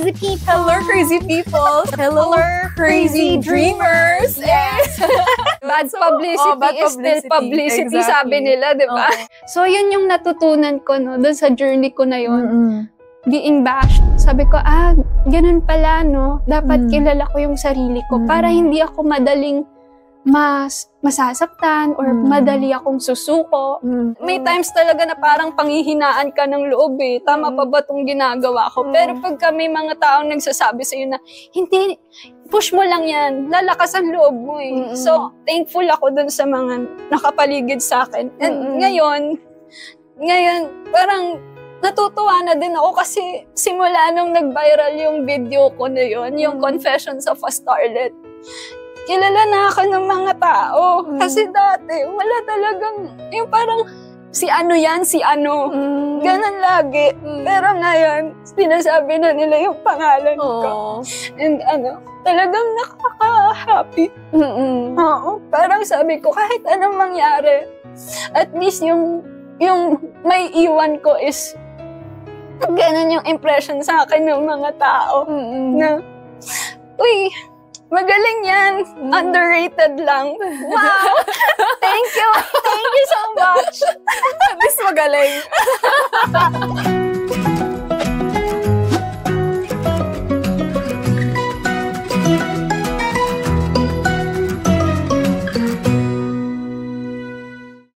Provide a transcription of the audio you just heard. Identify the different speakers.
Speaker 1: crazy people!
Speaker 2: Hello, crazy people! Hello, crazy dreamers!
Speaker 1: Yes!
Speaker 2: Bad publicity is still publicity, exactly. Sabi nila, di ba? So, yun yung natutunan ko, no, dun sa journey ko na yun. Being bashed. Sabi ko, ganun pala, no? Dapat kilala ko yung sarili ko para hindi ako madaling masasaktan or madali akong susuko. May times talaga na parang panghihinaan ka ng loob eh. Tama pa ba itong ginagawa ko? Pero pagka may mga taong nagsasabi sa'yo na, hindi, push mo lang yan, lalakas ang loob mo eh. So, thankful ako dun sa mga nakapaligid sa akin. And ngayon, parang natutuwa na din ako kasi simula nung nag-viral yung video ko na yun, yung Confessions of a Starlet, kilala na ako ng mga tao. Kasi dati, wala talagang, yung parang, si ano yan, si ano. Ganon lagi. Pero ngayon, sinasabi na nila yung pangalan ko. And talagang nakaka-happy. Oo. Parang sabi ko, kahit anong mangyari, at least yung may iwan ko is, ganon yung impression sa akin ng mga tao. Na, uy, magaling yan. Underrated lang. Wow! Thank you. Thank you so much.
Speaker 1: At least magaling.